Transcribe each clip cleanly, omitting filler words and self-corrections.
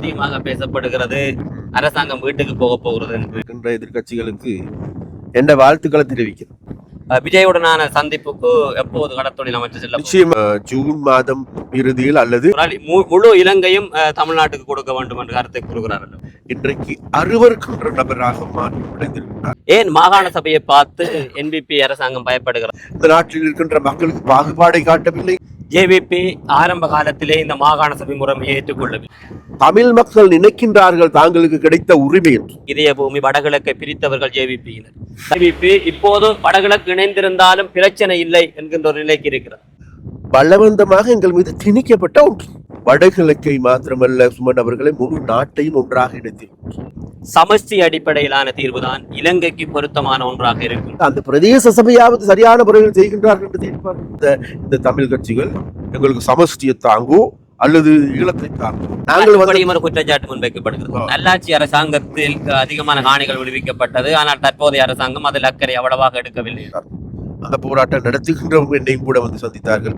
அதிகமாக பேசப்படுகிறது. அரசாங்கம் வீட்டுக்கு போக போகிறது என்று எதிர்கட்சிகளுக்கு என்ற வாழ்த்துக்களை தெரிவிக்கிறேன். விஜயுடனான சந்திப்புக்கு எப்போது கடத்தொழில் அமைச்சர் செல்ல நிச்சயமா ஜூன் மாதம் இறுதியில் அல்லது முழு இலங்கையும் தமிழ்நாட்டுக்கு கொடுக்க வேண்டும் என்ற கருத்தை கூறுகிறார்கள். இன்றைக்கு அருவருக்கின்ற நபராக மாற்றிவிடுகிறார். ஏன் மாகாண சபையை பார்த்து என்பிபி அரசாங்கம் பயப்படுகிறது? இந்த நாட்டில் இருக்கின்ற மக்களுக்கு பாகுபாடை காட்டவில்லை. ஜேவிபி ஆரம்ப காலத்திலே இந்த மாகாண சபை முறைமையை ஏற்றுக்கொள்ளவில்லை. தமிழ் மக்கள் நினைக்கின்றார்கள் தாங்களுக்கு கிடைத்த உரிமை என்று. இதய பூமி வடகிழக்கை பிரித்தவர்கள் ஜேவிபியினர். ஜேவிபி இப்போது வடகிழக்கு இணைந்திருந்தாலும் பிரச்சனை இல்லை என்கின்ற ஒரு நிலைக்கு இருக்கிறது. பலவந்தமாக எங்கள் மீது திணிக்கப்பட்ட ஒன்று. வடகிழக்கை மாத்திரமல்ல சுமன் அவர்களை முழு நாட்டையும் ஒன்றாக இணைத்து சமஷ்டி அடிப்படையிலான தீர்வுதான் இலங்கைக்கு பொருத்தமான ஒன்றாக இருக்கும். அந்த பிரதேச சபையாவது சரியான முறையில் செய்கின்றார்கள் என்று தீர்ப்பார்கள். இந்த தமிழ் கட்சிகள் எங்களுக்கு சமஷ்டியை தாங்கோ அல்லது ஈழத்தை தாங்கும். நாங்கள் குற்றச்சாட்டு முன்வைக்கப்படுகிறது. நல்லாட்சி அரசாங்கத்தில் அதிகமான காணிகள் விடுவிக்கப்பட்டது. ஆனால் தற்போதைய அரசாங்கம் அதில் அக்கறை அவ்வளவாக எடுக்கவில்லை. அந்த போராட்டம் நடத்துகின்றவங்க என்னையும் கூட வந்து சந்தித்தார்கள்.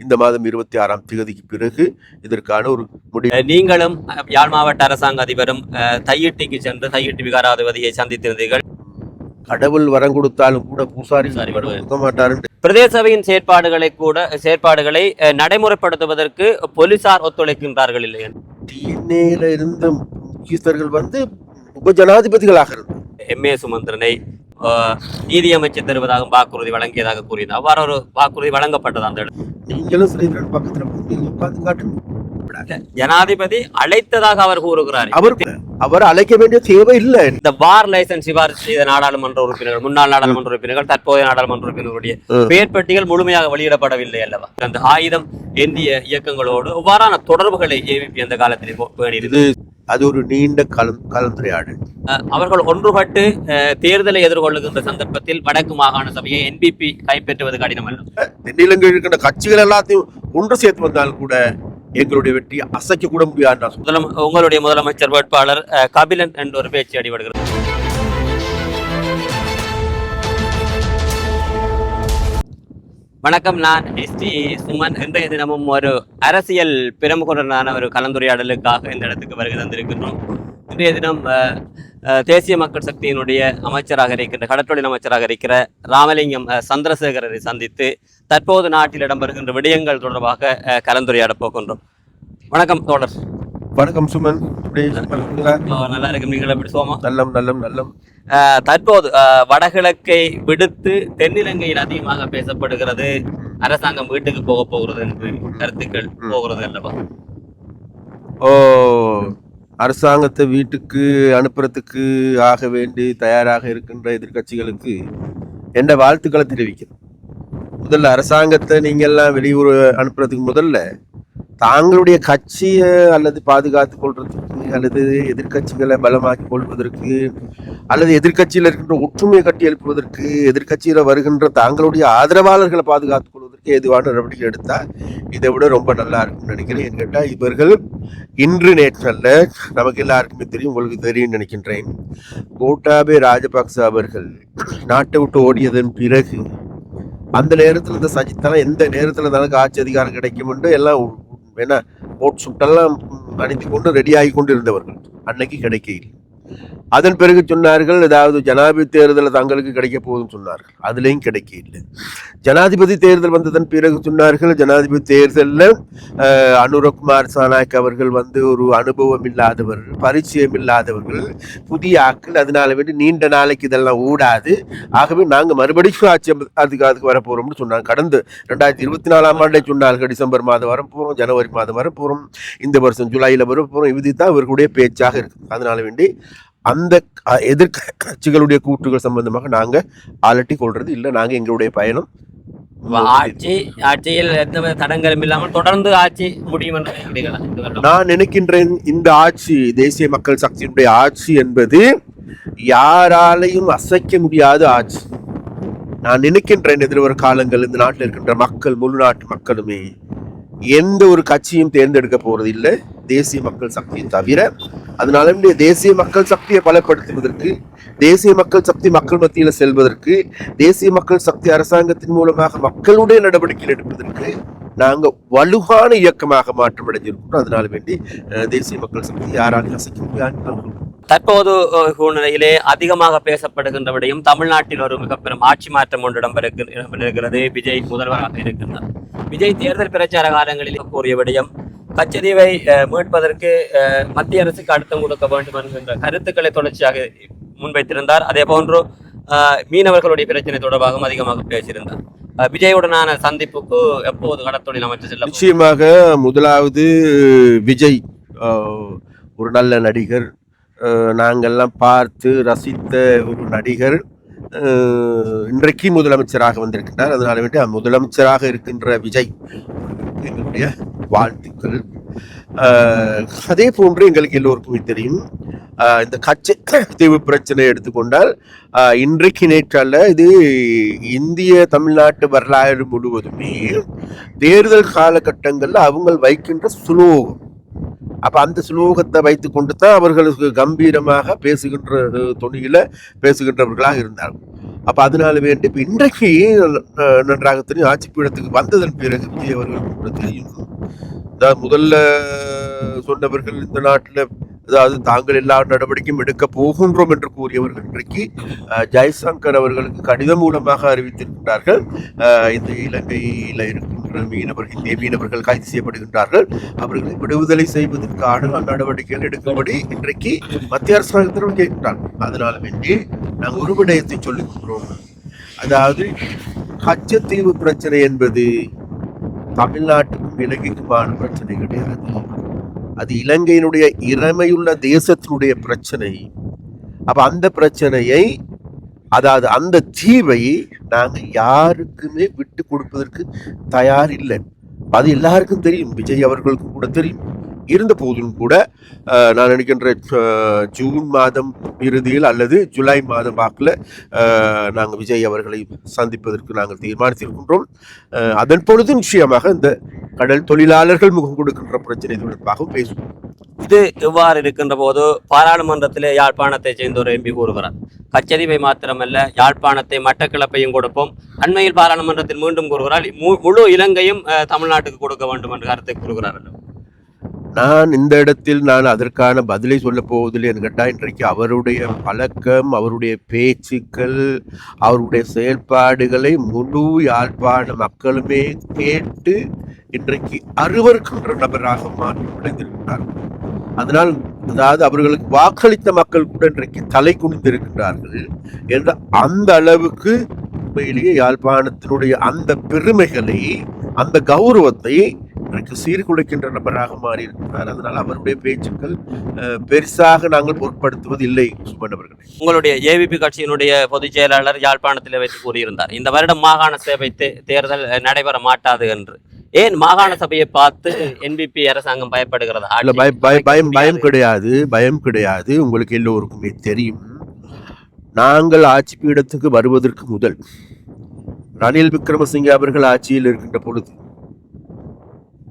இந்த மாதம் 26ஆம் தேதிக்கு பிறகு இதற்கான ஒரு முடிவு. நீங்களும் யாழ் மாவட்ட அரசாங்க அதிபரும் தையிட்டிக்கு சென்று தையிட்டி விகாராதிபதியை சந்தித்திருந்தீர்கள். கடவுள் வரம் கொடுத்தாலும் கூட பூசாரி கொடுக்க மாட்டார். பிரதேச சபையின் செயற்பாடுகளை நடைமுறைப்படுத்துவதற்கு போலீசார் ஒத்துழைக்கின்றார்கள் இல்லையா? டிஎன்ஏல இருந்த முக்கியஸ்தர்கள் வந்து உப ஜனாதிபதிகளாக இருந்தார். எம்ஏ சுமந்திரனை நீதி அமைச்சர் தருவதாக வாக்குறுதி வழங்கியதாக கூறினார். அவ்வாறு ஒரு வாக்குறுதி வழங்கப்பட்டது. அந்த நீங்களும் பக்கத்தில் ஜனாதிபதி அழைத்ததாக அவர் கூறுகிறார். அவர் அழைக்க வேண்டிய தேவை இல்லை. இந்த பார் லைசன்ஸ் சிபாரிசு செய்த நாடாளுமன்ற உறுப்பினர்கள், முன்னாள் நாடாளுமன்ற உறுப்பினர்கள், தற்போதைய நாடாளுமன்ற உறுப்பினர்களுடைய பெயர் பட்டியல் முழுமையாக வெளியிடப்படவில்லை அல்லவா? அந்த ஆயுதம் ஏந்திய இயக்கங்களோடு எவ்வாறான தொடர்புகளை ஏவிபி அந்த காலத்தில் பேணியது. அது ஒரு நீண்ட கலந்துரையாடல். அவர்கள் ஒன்றுபட்டு தேர்தலை எதிர்கொள்ளுகின்ற சந்தர்ப்பத்தில் வடக்கு மாகாண சபையை என்பிபி கைப்பற்றுவது கடினம் அல்ல. தென்னிலங்கை இருக்கின்ற கட்சிகள் எல்லாத்தையும் ஒன்று சேர்த்து வந்தாலும் கூட எங்களுடைய வெற்றி அசைக்க கூட முடியாது. உங்களுடைய முதலமைச்சர் வேட்பாளர் கபிலன் என்ற ஒரு பேச்சு அடிபடுகிறது. வணக்கம், நான் எஸ்டி சுமன். இன்றைய தினமும் ஒரு அரசியல் பிரமுகருடனான ஒரு கலந்துரையாடலுக்காக இந்த இடத்துக்கு வருகை தந்திருக்கின்றோம். இன்றைய தினம் தேசிய மக்கள் சக்தியினுடைய அமைச்சராக இருக்கின்ற கடற்றொழில் அமைச்சராக இருக்கிற ராமலிங்கம் சந்திரசேகரரை சந்தித்து தற்போது நாட்டில் இடம்பெறுகின்ற விடயங்கள் தொடர்பாக கலந்துரையாடப் போகின்றோம். வணக்கம் தோழர். வணக்கம் சுமன். நல்லா இருக்கு. நீங்கள் எப்படி சோமா? நல்லம். தற்போது வடகிழக்கை விடுத்து தென்னிலங்கையில் அதிகமாக பேசப்படுகிறது. அரசாங்கம் வீட்டுக்கு போக போகிறது என்று கருத்துக்கள் போகிறது அல்லவா? அரசாங்கத்தை வீட்டுக்கு அனுப்புறதுக்கு ஆக வேண்டி தயாராக இருக்கின்ற எதிர்கட்சிகளுக்கு என்ற வாழ்த்துக்களை தெரிவிக்கிறேன். முதல்ல அரசாங்கத்தை நீங்கள்லாம் வெளியூர் அனுப்புறதுக்கு முதல்ல தாங்களுடைய கட்சியை அல்லது பாதுகாத்து கொள்றதுக்கு அல்லது எதிர்கட்சிகளை பலமாக்கி கொள்வதற்கு அல்லது எதிர்கட்சியில் இருக்கின்ற ஒற்றுமையை கட்டி எழுப்புவதற்கு எதிர்கட்சியில் வருகின்ற தாங்களுடைய ஆதரவாளர்களை பாதுகாத்துக் கொள்வதற்கு எதுவான நடவடிக்கை எடுத்தால் இதை விட ரொம்ப நல்லா இருக்கும்னு நினைக்கிறேன். கேட்டால் இவர்கள் இன்று நேற்றல்ல, நமக்கு எல்லாருக்குமே தெரியும், உங்களுக்கு தெரியும் நினைக்கின்றேன். கோட்டாபே ராஜபக்ச அவர்கள் நாட்டை விட்டு ஓடியதன் பிறகு அந்த நேரத்தில் இந்த சஜித்தெல்லாம் எந்த நேரத்தில் தனக்கு ஆட்சி அதிகாரம் கிடைக்கும் என்று எல்லாம் என்ன கோட் சுட்டெல்லாம் அணிந்து கொண்டு ரெடி ஆகி கொண்டு இருந்தவர்கள் அன்னைக்கு கிடைக்கல. அதன் பிறகு சொன்னார்கள் ஏதாவது ஜனாதிபதி தேர்தலில் தங்களுக்கு கிடைக்க போகுதுன்னு சொன்னார்கள். அதுலேயும் கிடைக்க இல்லை. ஜனாதிபதி தேர்தல் வந்ததன் பிறகு சொன்னார்கள் ஜனாதிபதி தேர்தலில் அனுரகுமார் சாநாயக் அவர்கள் வந்து ஒரு அனுபவம் இல்லாதவர்கள், பரிச்சயம் இல்லாதவர்கள், புதிய ஆக்கள், அதனால வேண்டி நீண்ட நாளைக்கு இதெல்லாம் ஓடாது, ஆகவே நாங்கள் மறுபடியும் ஆட்சி அதுக்கு வர போகிறோம்னு சொன்னாங்க. கடந்த 2024ஆம் ஆண்டை சொன்னார்கள் டிசம்பர் மாதம் வர போகிறோம், ஜனவரி மாதம் வர போகிறோம், இந்த வருஷம் ஜூலையில் வர போகிறோம். இதுதான் இவர்களுடைய பேச்சாக இருக்குது. அதனால வேண்டி அந்த எதிர்கட்சிகளுடைய கூற்றுகள் சம்பந்தமாக நாங்க அலட்டி கொள்றது இல்லை. நாங்க எங்களுடைய பயணம் ஆட்சியில் எந்த தடங்களும் இல்லாமல் தொடர்ந்து ஆட்சி முடியும் என்று நான் நினைக்கின்றேன். இந்த ஆட்சி தேசிய மக்கள் சக்தியினுடைய ஆட்சி என்பது யாராலையும் அசைக்க முடியாத ஆட்சி. நான் நினைக்கின்றேன் எதிர்வரும் காலங்கள் இந்த நாட்டில் இருக்கின்ற மக்கள், முழு நாட்டு மக்களுமே எந்த ஒரு கட்சியும் தேர்ந்தெடுக்க போறது இல்லை தேசிய மக்கள் சக்தியை தவிர. அதனால தேசிய மக்கள் சக்தியை பலப்படுத்துவதற்கு, தேசிய மக்கள் சக்தி மக்கள் மத்தியில் செல்வதற்கு, தேசிய மக்கள் சக்தி அரசாங்கத்தின் மூலமாக மக்களுடைய நடவடிக்கைகள் எடுப்பதற்கு நாங்கள் வலுவான இயக்கமாக மாற்றமடைஞ்சிருக்கிறோம். அதனால வேண்டி தேசிய மக்கள் சக்தி யாராலையும் அசைக்க முடியாது. தற்போது சூழ்நிலையிலே அதிகமாக பேசப்படுகின்ற விடயம் தமிழ்நாட்டில் ஒரு மிக பெரும் ஆட்சி மாற்றம் ஒன்று இடம்பெறுகிறது. விஜய் முதல்வராக இருக்கின்றார். விஜய் தேர்தல் பிரச்சார காலங்களில் கூறிய விடயம் கச்சதீவை மீட்பதற்கு மத்திய அரசுக்கு அழுத்தம் கொடுக்க வேண்டும் என்கின்ற கருத்துக்களை தொடர்ச்சியாக முன்வைத்திருந்தார். அதே போன்று மீனவர்களுடைய பிரச்சனை தொடர்பாகவும் அதிகமாக பேசியிருந்தார். விஜயுடனான சந்திப்புக்கு எப்போது கடத்தொழில் அமைச்சர் செல்ல? நிச்சயமாக முதலாவது விஜய் ஒரு நல்ல நடிகர், நாங்கள்லாம் பார்த்து ரசித்த ஒரு நடிகர். இன்றைக்கு முதலமைச்சராக வந்திருக்கின்றார். அதனால வேண்டி முதலமைச்சராக இருக்கின்ற விஜய் எங்களுடைய வாழ்த்துக்கள். அதே போன்று எங்களுக்கு எல்லோருக்குமே தெரியும், இந்த கச்சத்தீவு பிரச்சனை எடுத்துக்கொண்டால் இன்றைக்கு நேற்றல்ல, இது இந்திய தமிழ்நாட்டு வரலாறு முழுவதுமே தேர்தல் காலகட்டங்களில் அவங்க வைக்கின்ற சுலோகம். அப்ப அந்த சுலோகத்தை வைத்து கொண்டு தான் அவர்களுக்கு கம்பீரமாக பேசுகின்ற தொனியில பேசுகின்றவர்களாக இருந்தார்கள். அப்ப அதனால வேண்டி இப்ப இன்றைக்கு நன்றாக தெரியும், ஆட்சி பீடத்துக்கு வந்ததன் பிறகு விஜய் அவர்களுக்கு கூட தெரியும், முதல்ல சொன்னவர்கள் இந்த நாட்டில் அதாவது தாங்கள் எல்லா நடவடிக்கையும் எடுக்க போகின்றோம் என்று கூறியவர்கள் இன்றைக்கு ஜெய்சங்கர் அவர்களுக்கு கடிதம் மூலமாக அறிவித்திருக்கின்றார்கள். இந்த இலங்கையில் இருக்கின்ற இந்திய மீனவர்கள் கைது செய்யப்படுகின்றார்கள், அவர்களை விடுதலை செய்வதற்கான நடவடிக்கைகள் எடுக்கும்படி இன்றைக்கு மத்திய அரசாங்கத்திடம் கேட்கின்றார்கள். அதனால வேண்டி நாங்கள் ஒரு விடயத்தை சொல்லுகின்றோம், அதாவது கச்சத்தீவு பிரச்சனை என்பது தமிழ்நாட்டுக்கும் இலங்கைக்குமான பிரச்சனை கிடையாது. அது இலங்கையினுடைய இறைமையுள்ள தேசத்தினுடைய பிரச்சனை. அப்ப அந்த பிரச்சனையை, அதாவது அந்த தீவை நாங்க யாருக்குமே விட்டு கொடுப்பதற்கு தயார் இல்லை. அது எல்லாருக்கும் தெரியும், விஜய் அவர்களுக்கும் கூட தெரியும். இருந்த போதிலும் கூட நான் நினைக்கின்ற ஜூன் மாதம் இறுதியில் அல்லது ஜூலை மாதம் வாக்கில் நாங்கள் விஜய் அவர்களை சந்திப்பதற்கு நாங்கள் தீர்மானித்திருக்கின்றோம். அதன் பொழுது நிச்சயமாக இந்த கடல் தொழிலாளர்கள் முகம் கொடுக்கின்ற பிரச்சனை தொடர்பாக பேசுவோம். இது இவ்வாறு இருக்கின்ற போது பாராளுமன்றத்திலே யாழ்ப்பாணத்தை சேர்ந்த ஒரு எம்பி கூறுகிறார், கச்சதீவை மாத்திரமல்ல யாழ்ப்பாணத்தை மட்டக்களப்பையும் கொடுப்போம். அண்மையில் பாராளுமன்றத்தில் மீண்டும் கூறுகிறார், முழு இலங்கையும் தமிழ்நாட்டுக்கு கொடுக்க வேண்டும் என்ற கருத்தை கூறுகிறார். நான் இந்த இடத்தில் நான் அதற்கான பதிலை சொல்ல போவதில்லை என்று கேட்டால், இன்றைக்கு அவருடைய பழக்கம், அவருடைய பேச்சுக்கள், அவருடைய செயல்பாடுகளை முழு யாழ்ப்பாண மக்களுமே கேட்டு இன்றைக்கு அருவருக்கின்ற நபராக மாற்றமடைந்திருக்கிறார்கள். அதனால் அதாவது அவர்களுக்கு வாக்களித்த மக்கள் கூட இன்றைக்கு தலை குனிந்திருக்கின்றார்கள் என்ற அந்த அளவுக்கு உண்மையிலேயே யாழ்ப்பாணத்தினுடைய அந்த பெருமைகளை, அந்த கௌரவத்தை இன்றைக்கு சீர்குலைக்கின்ற நபராக மாறி இருக்கிறார். அதனால் அவருடைய பேச்சுக்கள் பெருசாக நாங்கள் பொருட்படுத்துவதில்லை. சுமன் அவர்கள், உங்களுடைய ஏவிபி கட்சியினுடைய பொதுச் செயலாளர் யாழ்ப்பாணத்தில் வைத்து கூறியிருந்தார், இந்த வருடம் மாகாண சபை தேர்தல் நடைபெற மாட்டாது என்று. ஏன் மாகாண சபையை பார்த்து என்பிபி அரசாங்கம் பயப்படுகிறதா? பயம் கிடையாது, பயம் கிடையாது. உங்களுக்கு எல்லோருக்குமே தெரியும், நாங்கள் ஆட்சி பீடத்துக்கு வருவதற்கு முதல் ரணில் விக்ரமசிங்கே அவர்கள் ஆட்சியில் இருக்கின்ற பொழுது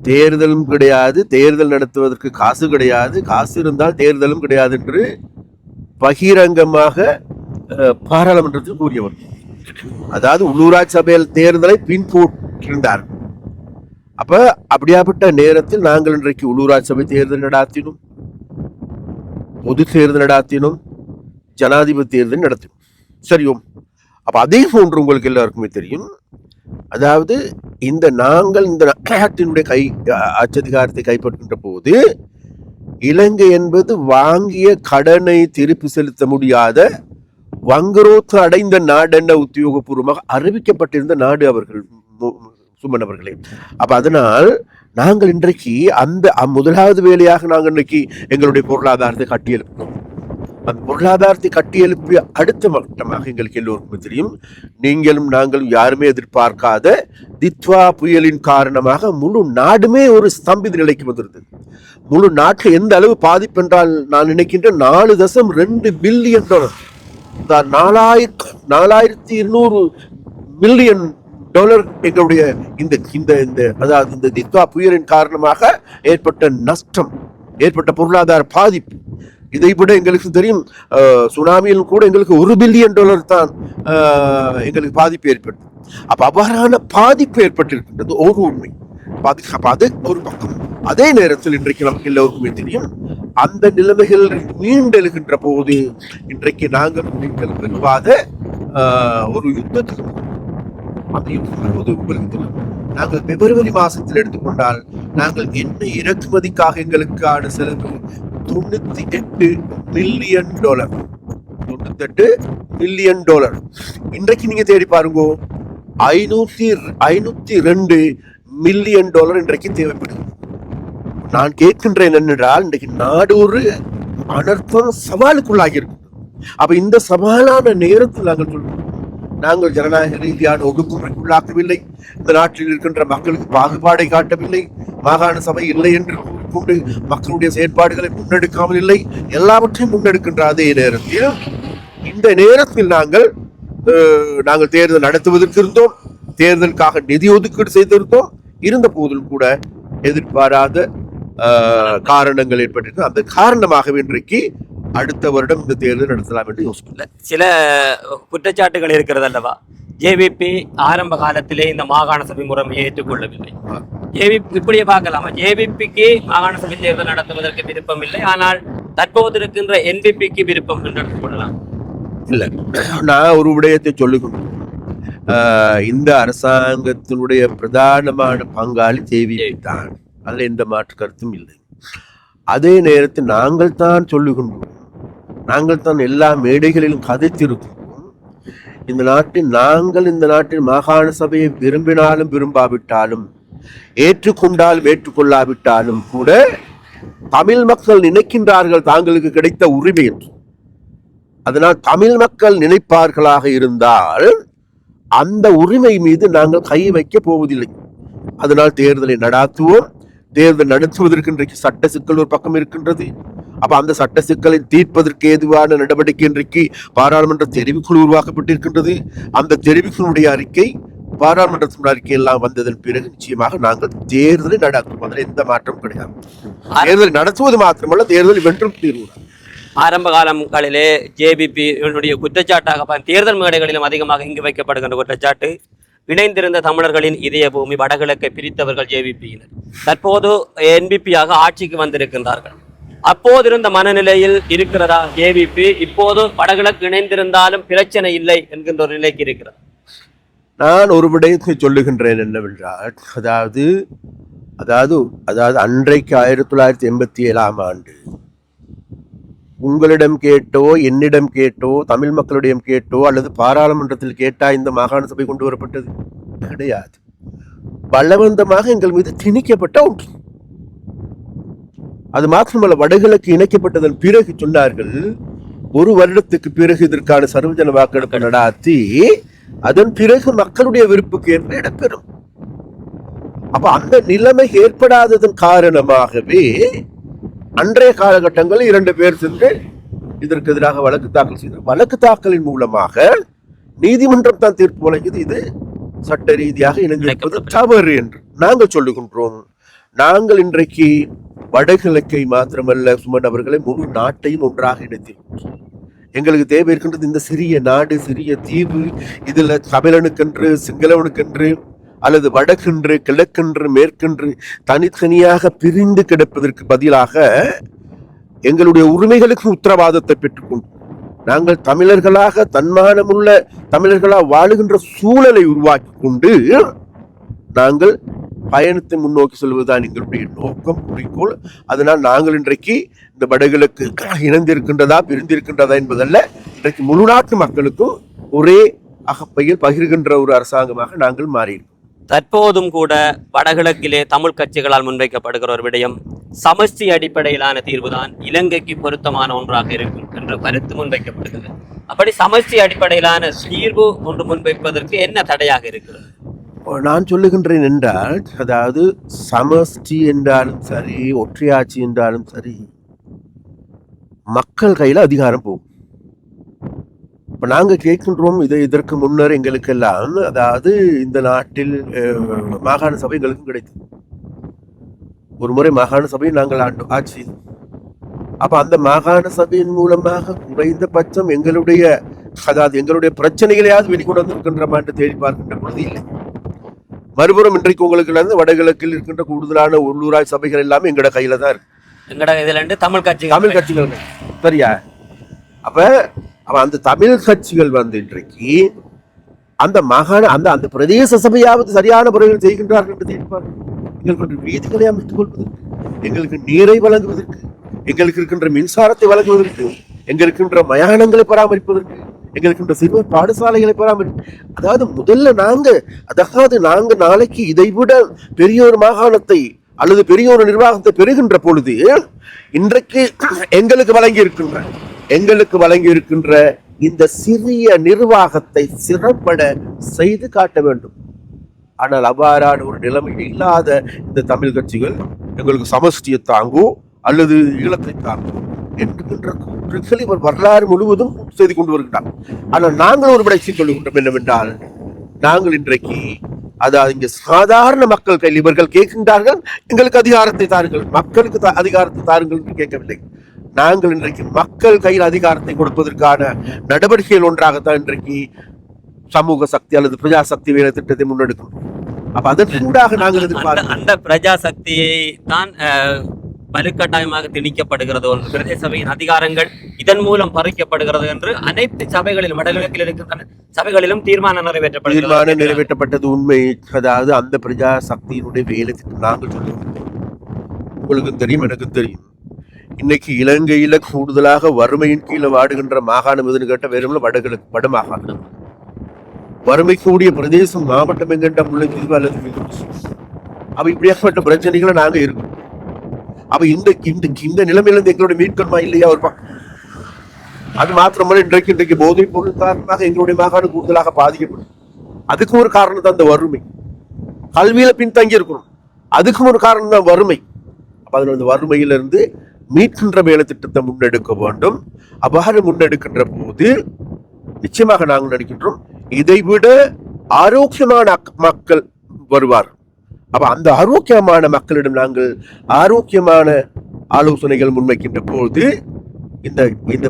தேர்தலும் கிடையாது, தேர்தல் நடத்துவதற்கு காசு கிடையாது, காசு இருந்தால் தேர்தலும் கிடையாது என்று பகிரங்கமாக பாராளுமன்றத்தில் கூறியவர். அதாவது உள்ளூராட்சி சபையில் தேர்தலை பின்பற்றிருந்தார். அப்ப அப்படியாப்பட்ட நேரத்தில் நாங்கள் இன்றைக்கு உள்ளூராட்சி சபை தேர்தல் நடாத்தினோம், பொது தேர்தல் நடாத்தினோம், ஜனாதிபதி தேர்தல் நடத்தினோம். சரியும். அப்ப அதே போன்று உங்களுக்கு எல்லாருக்குமே தெரியும், அதாவது நாங்கள் இந்த நாட்டினுடைய அச்சதிகாரத்தை கைப்பற்றுகின்ற போது இலங்கை என்பது வாங்கிய கடனை திருப்பி செலுத்த முடியாத வங்குரோத்து அடைந்த நாடு என உத்தியோகபூர்வமாக அறிவிக்கப்பட்டிருந்த நாடு அவர்கள், சுமன் அவர்களே. அப்ப அதனால் நாங்கள் இன்றைக்கு அந்த முதலாவது வேலையாக நாங்கள் இன்றைக்கு எங்களுடைய பொருளாதாரத்தை கட்டியெழுப்பினோம். அந்த பொருளாதாரத்தை கட்டியெழுப்பிய அடுத்த மட்டமாக எங்களுக்கு எல்லோருக்குமே தெரியும், நீங்களும் நாங்களும் யாருமே எதிர்பார்க்காத தித்வா புயலின் காரணமாக முழு நாடுமே ஒரு ஸ்தம்பித நிலைக்கு வந்திருந்தது. முழு நாட்டில் எந்த அளவு பாதிப்பு என்றால், நான் நினைக்கின்ற 4.2 பில்லியன் டாலர், $4,200 மில்லியன் டாலர் எங்களுடைய இந்த இந்த இந்த அதாவது இந்த நித்வா புயலின் காரணமாக ஏற்பட்ட நஷ்டம், ஏற்பட்ட பொருளாதார பாதிப்பு. இதை விட எங்களுக்கு தெரியும், சுனாமியில் கூட எங்களுக்கு $1 பில்லியன் தான் எங்களுக்கு பாதிப்பு ஏற்பட்டது. அப்ப அவ்வாறான பாதிப்பு ஏற்பட்டிருக்கின்றது ஒரு உண்மை. அது ஒரு பக்கம். அதே நேரத்தில் இன்றைக்கு நமக்கு எல்லோருக்குமே தெரியும், அந்த நிலைமைகள் மீண்டெழுகின்ற போது இன்றைக்கு நாங்கள் பெறுவாத ஒரு யுத்தத்துக்கு நாங்கள் பிப்ரவரி மாசத்தில் எடுத்துக்கொண்டால் நாங்கள் எண்ணெய் இறக்குமதிக்காக எங்களுக்கான செலவு $98 மில்லியன். $98 மில்லியன். இன்றைக்கு நீங்க தேடி பாருங்க, 502 மில்லியன் இன்றைக்கு தேவைப்படுது. நான் கேட்கின்றேன் என்னென்றால், இன்றைக்கு நாடு ஒரு அனர்த்தம் சவாலுக்குள்ளாகி இருக்கு. அப்ப இந்த சவாலான நேரத்தில் நாங்கள் சொல்றோம், நாங்கள் ஜனநாயக ரீதியான ஒடுக்குமுறைக்குள்ளாக்கவில்லை, இந்த நாட்டில் இருக்கின்ற மக்களுக்கு பாகுபாடை காட்டவில்லை, மாகாண சபை இல்லை என்று கூறிக்கொண்டு மக்களுடைய செயற்பாடுகளை முன்னெடுக்காமல் இல்லை, எல்லாவற்றையும் முன்னெடுக்கின்ற அதே நேரத்தில் இந்த நேரத்தில் நாங்கள் தேர்தல் நடத்துவதற்கு இருந்தோம், தேர்தலுக்காக நிதி ஒதுக்கீடு செய்திருந்தோம். இருந்த போதிலும் கூட எதிர்பாராத காரணங்கள் ஏற்பட்டிருக்கு. அந்த காரணமாகவே இன்றைக்கு அடுத்த வருடம் இந்த தேர்தல் நடத்தலாம் என்று யோசிக்கல. சில குற்றச்சாட்டுகள் இருக்கிறது அல்லவா? ஜேவிபி ஆரம்ப காலத்திலே இந்த மாகாண சபை முறைமையை ஏற்றுக்கொள்ளவில்லை. ஜேவிபி இப்படியே பார்க்கலாமா? ஜேவிபிக்கு மாகாண சபை தேர்தல் நடத்துவதற்கு விருப்பம் இல்லை, ஆனால் தற்போது இருக்கின்ற என்பிபிக்கு விருப்பம் என்று எடுத்துக்கொள்ளலாம். இல்லை, நான் ஒரு விடயத்தை சொல்லிக்கொண்டேன். இந்த அரசாங்கத்தினுடைய பிரதானமான பங்காளி ஜேவிபி தான், அதில் எந்த மாற்று கருத்தும் இல்லை. அதே நேரத்தில் நாங்கள் தான் சொல்லுகின்றோம், நாங்கள் தான் எல்லா மேடைகளிலும் கதைத்திருக்கிறோம், இந்த நாட்டில் மாகாண சபையை விரும்பினாலும் விரும்பாவிட்டாலும், ஏற்றுக்கொண்டாலும் ஏற்றுக்கொள்ளாவிட்டாலும் கூட தமிழ் மக்கள் நினைக்கின்றார்கள் தாங்களுக்கு கிடைத்த உரிமை என்று. அதனால் தமிழ் மக்கள் நினைப்பார்களாக இருந்தால் அந்த உரிமை மீது நாங்கள் கை வைக்க போவதில்லை. அதனால் தேர்தலை நடாத்துவோம். தேர்தல் நடத்துவதற்கு இன்றைக்கு சட்ட சிக்கல் ஒரு பக்கம் இருக்கின்றது. அப்ப அந்த சட்ட சிக்கலை தீர்ப்பதற்கு ஏதுவான நடவடிக்கை இன்றைக்கு பாராளுமன்ற தெரிவுக்குழு உருவாக்கப்பட்டிருக்கின்றது. அந்த தெரிவுக்குழுடைய அறிக்கை, பாராளுமன்றத்தின் அறிக்கை எல்லாம் வந்ததன் பிறகு நிச்சயமாக நாங்கள் தேர்தலை நடத்துவோம். அதில் எந்த மாற்றம் கிடையாது. தேர்தலை நடத்துவது மாத்திரமல்ல, தேர்தல் வென்றும் தீர்வு. ஆரம்ப காலங்களிலே ஜேபிபி குற்றச்சாட்டாக தேர்தல் மேடைகளிலும் அதிகமாக இங்கு வைக்கப்படுகின்ற குற்றச்சாட்டு, இணைந்திருந்த தமிழர்களின் இதய பூமி வடகிழக்கை பிரித்தவர்கள் ஜேவிபியினர் தற்போது என்பிபியாக ஆட்சிக்கு வந்திருக்கின்றார்கள். அப்போது இருந்த மனநிலையில் இருக்கிறதா ஜேவிபி? இப்போது வடகிழக்கு இணைந்திருந்தாலும் பிரச்சனை இல்லை என்கின்ற ஒரு நிலைக்கு இருக்கிறது. நான் ஒரு விடயத்தை சொல்லுகின்றேன் என்னவென்றால், அதாவது அன்றைக்கு 1987ஆம் ஆண்டு உங்களிடம் கேட்டோ, என்னிடம் கேட்டோ, தமிழ் மக்களிடம் கேட்டோ அல்லது பாராளுமன்றத்தில் கேட்டா இந்த மாகாண சபை கொண்டு வரப்பட்டது கிடையாது. பலவந்தமாக எங்கள் மீது திணிக்கப்பட்ட ஒன்று. அது மாத்திரமல்ல, வடகிழக்கு இணைக்கப்பட்டதன் பிறகு சொன்னார்கள், ஒரு வருடத்துக்கு பிறகு இதற்கான சர்வஜன வாக்கெடுப்பு நடாத்தி அதன் பிறகு மக்களுடைய விருப்புக்கு ஏற்ப இடம்பெறும். அப்ப அந்த நிலைமை ஏற்படாததன் காரணமாகவே அன்றைய காலகட்டங்களில் 2 பேர் சென்று இதற்கு எதிராக வழக்கு தாக்கல் செய்தார். வழக்கு தாக்கலின் மூலமாக நீதிமன்றம் தான் தீர்ப்பு வழங்கியது. இது சட்ட ரீதியாக இணைந்திருப்பது தவறு என்று நாங்கள் சொல்லுகின்றோம். நாங்கள் இன்றைக்கு வடகிழக்கை மாத்திரமல்ல சுமன் அவர்களை, முழு நாட்டையும் ஒன்றாக இணைத்திருக்கிறோம். எங்களுக்கு தேவை இருக்கின்றது இந்த சிறிய நாடு, சிறிய தீவு. இதுல தமிழனுக்கென்று, சிங்களவனுக்கென்று அல்லது வடக்கென்று, கிழக்கென்று, மேற்கென்று தனித்தனியாக பிரிந்து கிடப்பதற்கு பதிலாக எங்களுடைய உரிமைகளுக்கு உத்தரவாதத்தை பெற்றுக்கொண்டு நாங்கள் தமிழர்களாக, தன்மானமுள்ள தமிழர்களாக வாழுகின்ற சூழலை உருவாக்கி கொண்டு நாங்கள் பயணத்தை முன்னோக்கி செல்வதுதான் எங்களுடைய நோக்கம், குறிக்கோள். அதனால் நாங்கள் இன்றைக்கு இந்த வடகிழக்கு இணைந்திருக்கின்றதா பிரிந்திருக்கின்றதா என்பதல்ல, இன்றைக்கு முழு நாட்டு மக்களுக்கும் ஒரே அகப்பையில் பகிர்கின்ற ஒரு அரசாங்கமாக நாங்கள் மாறியிருக்கோம். தற்போதும் கூட வடகிழக்கிலே தமிழ் கட்சிகளால் முன்வைக்கப்படுகிற ஒரு விடயம், சமஷ்டி அடிப்படையிலான தீர்வுதான் இலங்கைக்கு பொருத்தமான ஒன்றாக இருக்கும் என்ற கருத்து முன்வைக்கப்படுகிறது. அப்படி சமஷ்டி அடிப்படையிலான தீர்வு ஒன்று முன்வைப்பதற்கு என்ன தடையாக இருக்கிறது? நான் சொல்லுகின்றேன் என்றால், அதாவது சமஷ்டி என்றாலும் சரி, ஒற்றையாட்சி என்றாலும் சரி, மக்கள் கையில் அதிகாரம் போகும். இப்ப நாங்க கேட்கின்றோம் இதற்கு முன்னர் எங்களுக்கெல்லாம் அதாவது இந்த நாட்டில் மாகாண சபை எங்களுக்கும் கிடைத்தது. ஒரு முறை மாகாண சபையை நாங்கள் ஆட்சி. அப்ப அந்த மாகாண சபையின் மூலமாக குறைந்தபட்சம் எங்களுடைய பிரச்சனைகளையாவது வெளிக்கொண்டு வந்திருக்கின்றமா என்று தேடி பார்க்கின்ற பொழுது இல்லை. மறுபுறம் இன்றைக்கு உங்களுக்கு வடகிழக்கில் இருக்கின்ற கூடுதலான உள்ளூராட்சி சபைகள் எல்லாமே எங்கட கையில தான் இருக்கு. எங்கட இதுல தமிழ் கட்சிகள் சரியா? அப்ப அந்த தமிழ் கட்சிகள் இன்றைக்கு அந்த மாகாண அந்த பிரதேச சபையாவது சரியான முறையில் செய்கின்றார்கள் என்று தேடி பார்க்கிறோம். எங்களுக்கு வீதிகளை அமைத்துக் கொள்வதற்கு, எங்களுக்கு நீரை வழங்குவதற்கு, எங்களுக்கு இருக்கின்ற மின்சாரத்தை வழங்குவதற்கு, எங்களுக்கு மயானங்களை பராமரிப்பதற்கு, எங்களுக்கு சிறுவர் பாடசாலைகளை பராமரிப்பு. அதாவது முதல்ல நாங்க நாளைக்கு இதைவிட பெரிய ஒரு மாகாணத்தை அல்லது பெரிய ஒரு நிர்வாகத்தை பெறுகின்ற பொழுது இன்றைக்கு எங்களுக்கு வழங்கி இருக்கின்ற இந்த சிறிய நிர்வாகத்தை சிறப்பட செய்து காட்ட வேண்டும். ஆனால் அவ்வாறான ஒரு நிலைமையில் இல்லாத இந்த தமிழ் கட்சிகள் எங்களுக்கு சமஷ்டியை தாங்கும் அல்லது ஈழத்தை தாங்கும் என்கின்ற கூற்றுக்கள் இவர் வரலாறு முழுவதும் செய்து கொண்டு வருகிறார். ஆனால் நாங்கள் ஒரு விடை சொல்லுகின்றோம் என்னவென்றால், நாங்கள் இன்றைக்கு அதாவது இங்க சாதாரண மக்கள் கையில் இவர்கள் கேட்கின்றார்கள், எங்களுக்கு அதிகாரத்தை தாருங்கள், மக்களுக்கு அதிகாரத்தை தாருங்கள் என்று கேட்கவில்லை. நாங்கள் இன்றைக்கு மக்கள் கையில் அதிகாரத்தை கொடுப்பதற்கான நடவடிக்கைகள் ஒன்றாகத்தான் இன்றைக்கு சமூக சக்தி அல்லது பிரஜா சக்தி வேலை திட்டத்தை முன்னெடுக்கும். அப்ப அதற்கூடாக நாங்கள் அந்த பிரஜா சக்தியை தான் வலுக்கட்டாயமாக திணிக்கப்படுகிறது. ஒன்று பிரதேச சபையின் அதிகாரங்கள் இதன் மூலம் பறிக்கப்படுகிறது என்று அனைத்து சபைகளிலும் வடகிழக்கில் இருக்கின்ற சபைகளிலும் தீர்மானம் நிறைவேற்றப்பட்டது உண்மை. அதாவது அந்த பிரஜா சக்தியினுடைய வேலை திட்டம் நாங்கள் சொல்லுவோம். உங்களுக்கும் தெரியும், எனக்கும் தெரியும். இன்னைக்கு இலங்கையில கூடுதலாக வறுமையின் கீழே வாடுகின்ற மாகாணம் எதுன்னு கேட்ட வெறும் வடகிழக்கு வடமாகாணம். வறுமைக்கூடிய பிரதேசம் மாவட்டம் என்கின்ற முல்லைத்தீவு அல்லது அப்ப இப்படியாப்பட்ட பிரச்சனைகளை நாங்க இருக்கோம். அப்ப இந்த நிலைமையிலிருந்து எங்களுடைய மீட்கணுமா இல்லையா ஒரு பக்கம். அது மாத்திரமல்ல, இன்றைக்கு போதைப் பொருள் காரணமாக எங்களுடைய மாகாணம் கூடுதலாக பாதிக்கப்படும். அதுக்கும் ஒரு காரணம் தான் அந்த வறுமை. கல்வியில பின்தங்கி இருக்கணும், அதுக்கும் ஒரு காரணம் தான் வறுமை. அப்ப அதனால வறுமையிலிருந்து மீட்கின்ற வேலை திட்டத்தை முன்னெடுக்க வேண்டும். அவ்வாறு முன்னெடுக்கின்ற போது நிச்சயமாக நாங்கள் நினைக்கின்றோம் இதைவிட ஆரோக்கியமான மக்கள் வருவார். அப்ப அந்த ஆரோக்கியமான மக்களிடம் நாங்கள் ஆரோக்கியமான ஆலோசனைகள் முன்வைக்கின்ற போது இந்த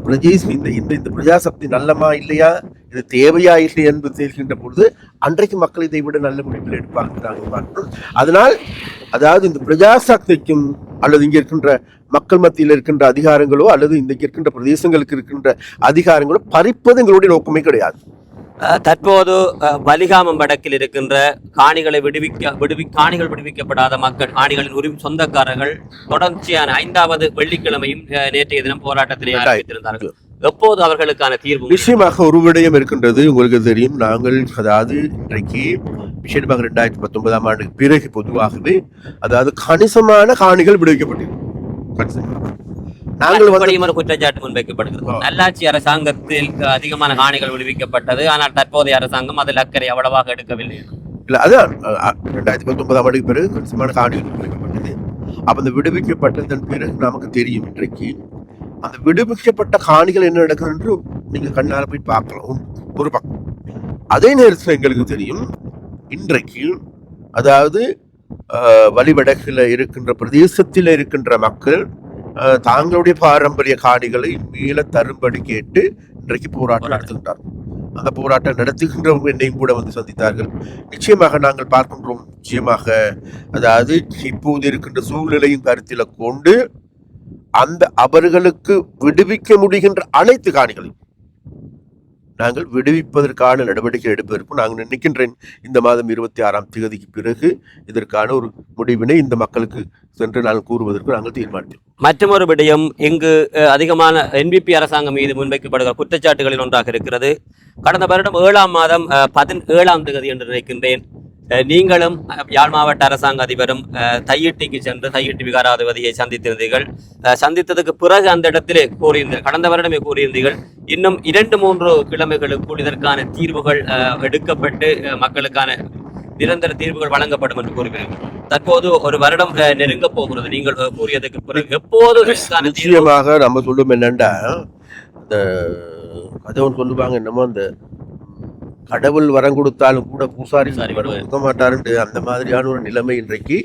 பிரஜாசக்தி நல்லமா இல்லையா, இது தேவையா இல்லையா என்பது தெரிகின்ற பொழுது அன்றைக்கு மக்கள் இதை விட நல்ல முடிவுகள் எடுப்பாங்க. அதனால் அதாவது இந்த பிரஜாசக்திக்கும் அல்லது இங்க இருக்கின்ற மக்கள் மத்தியில் இருக்கின்ற அதிகாரங்களோ அல்லது இன்றைக்கு இருக்கின்ற பிரதேசங்களுக்கு இருக்கின்ற அதிகாரங்களோ பறிப்பது எங்களுடைய நோக்கமே கிடையாது. தற்போது வலிகாமம் வடக்கில் இருக்கின்ற காணிகளை காணிகள் விடுவிக்கப்படாத மக்கள், காணிகளின் சொந்தக்காரர்கள் தொடர்ச்சியான 5வது வெள்ளிக்கிழமையும் நேற்றைய தினம் போராட்டத்திலே ஆரம்பித்திருந்தார்கள். எப்போது அவர்களுக்கான தீர்வு? நிச்சயமாக ஒரு விடயம் இருக்கின்றது. உங்களுக்கு தெரியும், நாங்கள் அதாவது இன்றைக்கு விஷயமாக 2019ஆம் ஆண்டுக்கு பிறகு பொதுவாகவே அதாவது கணிசமான காணிகள் விடுவிக்கப்பட்டிருக்கிறது. குற்றச்சாட்டு முன்வைக்கப்படுகிறது. நல்லாட்சி அரசாங்கத்தில் அதிகமான காணிகள் விடுவிக்கப்பட்டது, ஆனால் தற்போதைய அரசாங்கம் அதில் அக்கறை அவ்வளவாக எடுக்கவில்லை. இல்ல, அதான் 2019ஆம் ஆண்டுக்கு பிறகு கணிசமான காணிகள் விடுவிக்கப்பட்டது. அப்ப அந்த விடுவிக்கப்பட்டதன் பிறகு நமக்கு தெரியும் இன்றைக்கு அந்த விடுவிக்கப்பட்ட காணிகள் என்ன நடக்குது என்று நீங்க கண்ணால போய் பார்க்கலாம் ஒரு பக்கம். அதே நேரத்தில் எங்களுக்கு தெரியும் இன்றைக்கு அதாவது வழிவடக்கில் இருக்கின்ற பிரதேசத்தில் இருக்கின்ற மக்கள் தாங்களுடைய பாரம்பரிய காணிகளை மீள தரும்படி கேட்டு இன்றைக்கு போராட்டம் நடத்துகின்றார். அந்த போராட்டம் நடத்துகின்றவங்க என்னையும் கூட சந்தித்தார்கள். நிச்சயமாக நாங்கள் பார்க்கின்றோம், நிச்சயமாக அதாவது இப்போது இருக்கின்ற சூழ்நிலையும் கருத்தில் கொண்டு அந்த அவர்களுக்கு விடுவிக்க முடிகின்ற அனைத்து காணிகளையும் நாங்கள் விடுவிப்பதற்கான நடவடிக்கை எடுப்பதற்கு நாங்கள் நினைக்கின்றேன். இந்த மாதம் 26ஆம் தேதிக்கு பிறகு இதற்கான ஒரு முடிவினை இந்த மக்களுக்கு சென்று நாங்கள் கூறுவதற்கு நாங்கள் தீர்மானித்தோம். மற்றொரு விடயம், இங்கு அதிகமான NPP அரசாங்கம் மீது முன்வைக்கப்படுகிற குற்றச்சாட்டுகளில் ஒன்றாக இருக்கிறது. கடந்த வருடம் 7ஆம் மாதம் 17ஆம் தேதி என்று நினைக்கின்றேன், நீங்களும் யாழ் மாவட்ட அரசாங்க அதிபரும் தையிட்டிக்கு சென்று தையிட்டி விகாராதிபதியை சந்தித்திருந்தீர்கள். சந்தித்ததுக்கு பிறகு அந்த இடத்திலே கூறியிருந்தீர்கள், கடந்த வருடமே கூறியிருந்தீர்கள், இன்னும் 2-3 கிழமைகளுக்குள் இதற்கான தீர்வுகள் எடுக்கப்பட்டு மக்களுக்கான நிரந்தர தீர்வுகள் வழங்கப்படும் என்று கூறுகிறீர்கள். தற்போது ஒரு வருடம் நெருங்க போகிறது. நீங்கள் கூறியதுக்கு பிறகு எப்போது நிச்சயமாக நம்ம சொல்லும் என்னண்டா, இந்த கதை ஒன்று சொல்லுவாங்க, என்னமோ அந்த கடவுள் வரம் கொடுத்தாலும் கூட பூசாரி வரம் கொடுக்க மாட்டாருன்னு, அந்த மாதிரியான ஒரு நிலைமை இன்றைக்கு